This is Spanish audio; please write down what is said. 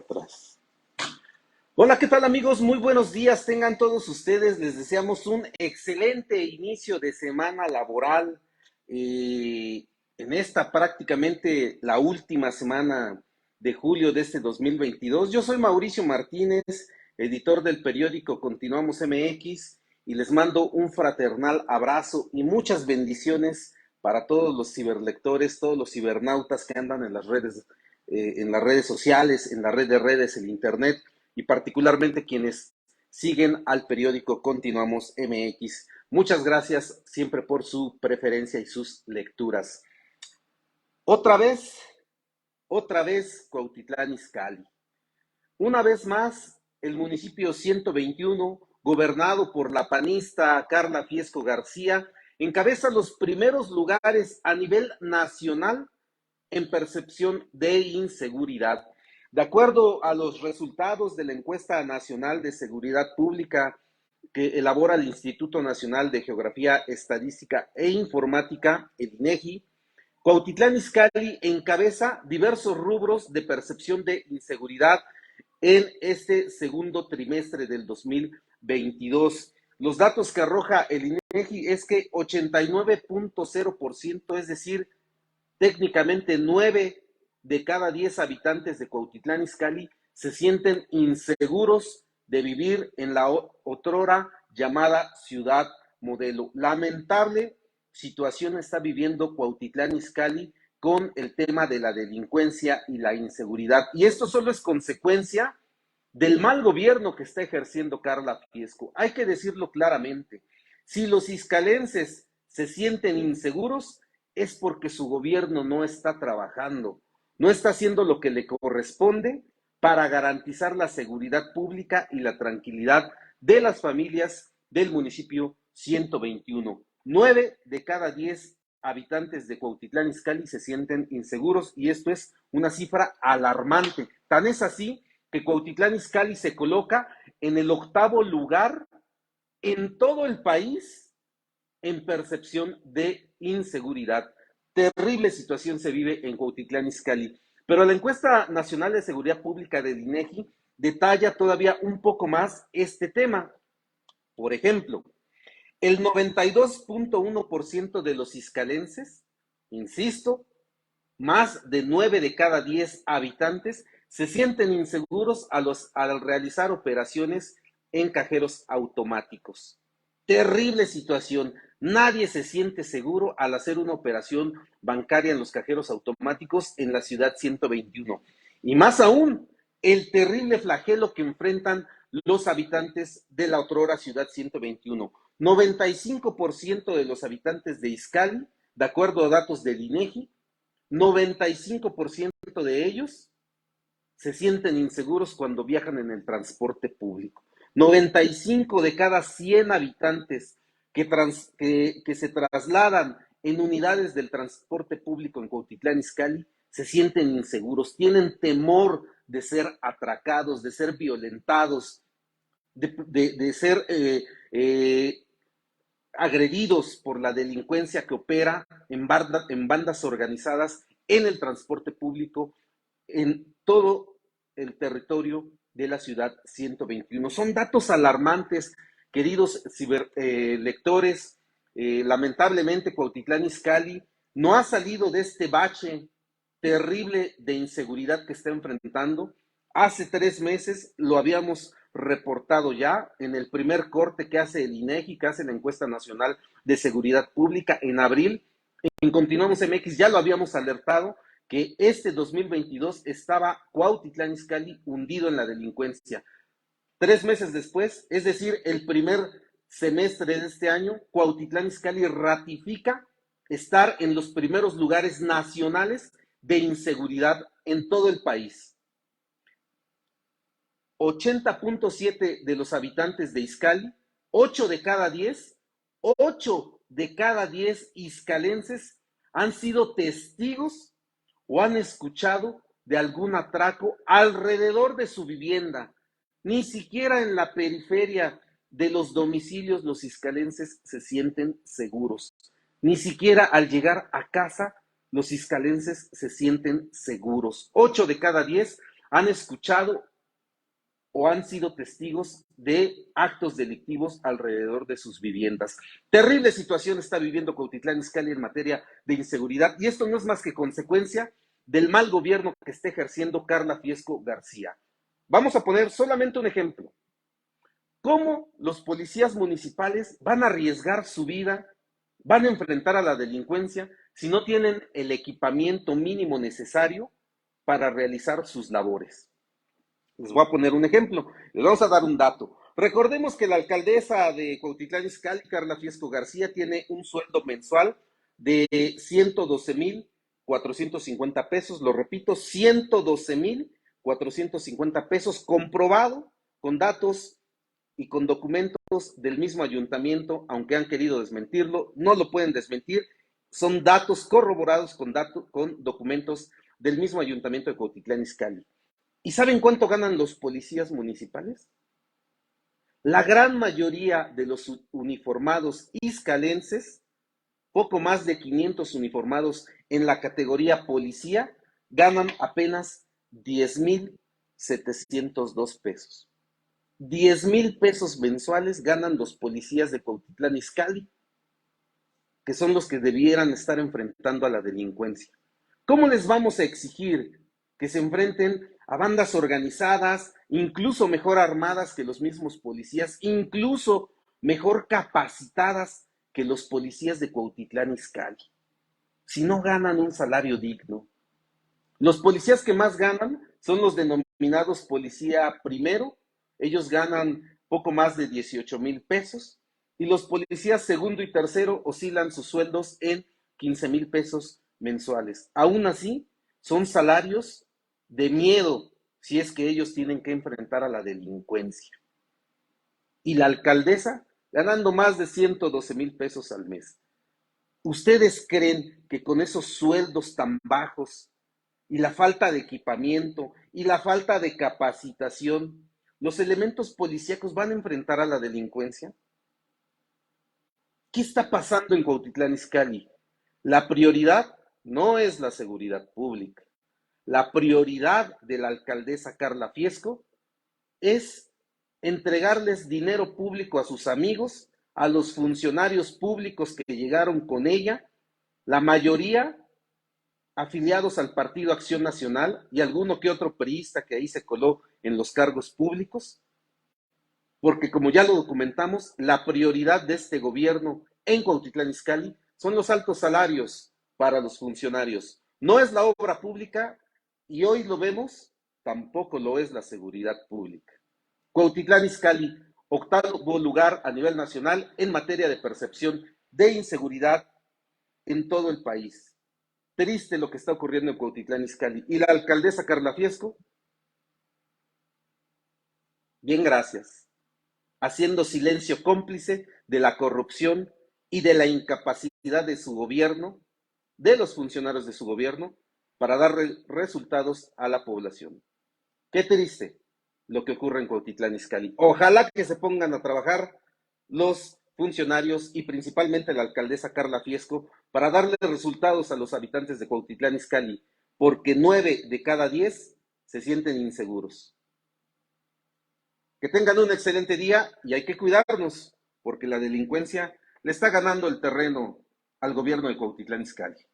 para atrás. Hola, ¿qué tal amigos? Muy buenos días, tengan todos ustedes. Les deseamos un excelente inicio de semana laboral en esta prácticamente la última semana de julio de este 2022. Yo soy Mauricio Martínez, editor del periódico Continuamos MX, y les mando un fraternal abrazo y muchas bendiciones para todos los ciberlectores, todos los cibernautas que andan en las redes sociales, en la red de redes, el internet, y particularmente quienes siguen al periódico Continuamos MX. Muchas gracias siempre por su preferencia y sus lecturas. Otra vez Cuautitlán Izcalli. Una vez más, el municipio 121, gobernado por la panista Carla Fiesco García, encabeza los primeros lugares a nivel nacional en percepción de inseguridad. De acuerdo a los resultados de la encuesta nacional de seguridad pública que elabora el Instituto Nacional de Geografía, Estadística e Informática, el INEGI, Cuautitlán Izcalli encabeza diversos rubros de percepción de inseguridad en este segundo trimestre del 2022. Los datos que arroja el INEGI es que 89.0%, es decir, técnicamente 9 de cada 10 habitantes de Cuautitlán Izcalli se sienten inseguros de vivir en la otrora llamada ciudad modelo. Lamentable situación está viviendo Cuautitlán Izcalli con el tema de la delincuencia y la inseguridad. Y esto solo es consecuencia del mal gobierno que está ejerciendo Carla Fiesco. Hay que decirlo claramente. Si los izcalenses se sienten inseguros, es porque su gobierno no está trabajando, no está haciendo lo que le corresponde para garantizar la seguridad pública y la tranquilidad de las familias del municipio 121. 9 de cada 10 habitantes de Cuautitlán Izcalli se sienten inseguros, y esto es una cifra alarmante. Tan es así que Cuautitlán Izcalli se coloca en el 8º lugar en todo el país en percepción de inseguridad. Terrible situación se vive en Cuautitlán Izcalli. Pero la encuesta nacional de seguridad pública del INEGI detalla todavía un poco más este tema. Por ejemplo, el 92.1% de los izcalenses, insisto, más de 9 de cada 10 habitantes se sienten inseguros al realizar operaciones en cajeros automáticos. Terrible situación. Nadie se siente seguro al hacer una operación bancaria en los cajeros automáticos en la ciudad 121. Y más aún, el terrible flagelo que enfrentan los habitantes de la otrora ciudad 121. 95% de los habitantes de Izcalli, de acuerdo a datos del INEGI, 95% de ellos se sienten inseguros cuando viajan en el transporte público. 95 de cada 100 habitantes que se trasladan en unidades del transporte público en Cuautitlán Izcalli se sienten inseguros, tienen temor de ser atracados, de ser violentados, de ser agredidos por la delincuencia que opera en bandas organizadas en el transporte público en todo el territorio de la ciudad 121. Son datos alarmantes, queridos ciberlectores. Lamentablemente, Cuautitlán Izcalli no ha salido de este bache terrible de inseguridad que está enfrentando. Hace 3 meses lo habíamos reportado ya en el primer corte que hace el INEGI, que hace la encuesta nacional de seguridad pública en abril. En Continuamos MX ya lo habíamos alertado que este 2022 estaba Cuautitlán Izcalli hundido en la delincuencia. 3 meses después, es decir, el primer semestre de este año, Cuautitlán Izcalli ratifica estar en los primeros lugares nacionales de inseguridad en todo el país. 80.7 de los habitantes de Izcalli, 8 de cada 10, 8 de cada 10 izcalenses han sido testigos o han escuchado de algún atraco alrededor de su vivienda. Ni siquiera en la periferia de los domicilios los izcalenses se sienten seguros. Ni siquiera al llegar a casa los izcalenses se sienten seguros. 8 de cada 10 han escuchado o han sido testigos de actos delictivos alrededor de sus viviendas. Terrible situación está viviendo Cuautitlán Izcalli en materia de inseguridad, y esto no es más que consecuencia del mal gobierno que está ejerciendo Carla Fiesco García. Vamos a poner solamente un ejemplo. ¿Cómo los policías municipales van a arriesgar su vida, van a enfrentar a la delincuencia si no tienen el equipamiento mínimo necesario para realizar sus labores? Les voy a poner un ejemplo, les vamos a dar un dato. Recordemos que la alcaldesa de Cuautitlán Izcalli, Carla Fiesco García, tiene un sueldo mensual de 112,450 pesos, lo repito, 112,450 pesos, comprobado con datos y con documentos del mismo ayuntamiento, aunque han querido desmentirlo, no lo pueden desmentir, son datos corroborados con documentos del mismo ayuntamiento de Cuautitlán Izcalli. ¿Y saben cuánto ganan los policías municipales? La gran mayoría de los uniformados izcalenses, poco más de 500 uniformados en la categoría policía, ganan apenas 10,702 pesos. 10,000 pesos mensuales ganan los policías de Cuautitlán Izcalli, que son los que debieran estar enfrentando a la delincuencia. ¿Cómo les vamos a exigir que se enfrenten a bandas organizadas, incluso mejor armadas que los mismos policías, incluso mejor capacitadas que los policías de Cuautitlán Izcalli, si no ganan un salario digno? Los policías que más ganan son los denominados policía primero, ellos ganan poco más de 18,000 pesos, y los policías segundo y tercero oscilan sus sueldos en 15,000 pesos mensuales. Aún así, son salarios de miedo si es que ellos tienen que enfrentar a la delincuencia. Y la alcaldesa ganando más de 112,000 pesos al mes. ¿Ustedes creen que con esos sueldos tan bajos y la falta de equipamiento y la falta de capacitación, los elementos policíacos van a enfrentar a la delincuencia? ¿Qué está pasando en Cuautitlán Izcalli? La prioridad no es la seguridad pública. La prioridad de la alcaldesa Carla Fiesco es entregarles dinero público a sus amigos, a los funcionarios públicos que llegaron con ella, la mayoría afiliados al Partido Acción Nacional y alguno que otro priista que ahí se coló en los cargos públicos, porque como ya lo documentamos, la prioridad de este gobierno en Cuautitlán Izcalli son los altos salarios para los funcionarios. No es la obra pública y hoy lo vemos, tampoco lo es la seguridad pública. Cuautitlán Izcalli, octavo lugar a nivel nacional en materia de percepción de inseguridad en todo el país. Triste lo que está ocurriendo en Cuautitlán Izcalli. Y la alcaldesa Carla Fiesco, bien gracias, haciendo silencio cómplice de la corrupción y de la incapacidad de su gobierno, de los funcionarios de su gobierno, para dar resultados a la población. Qué triste lo que ocurre en Cuautitlán Izcalli. Ojalá que se pongan a trabajar los funcionarios y principalmente la alcaldesa Carla Fiesco para darle resultados a los habitantes de Cuautitlán Izcalli, porque 9 de cada 10 se sienten inseguros. Que tengan un excelente día y hay que cuidarnos, porque la delincuencia le está ganando el terreno al gobierno de Cuautitlán Izcalli.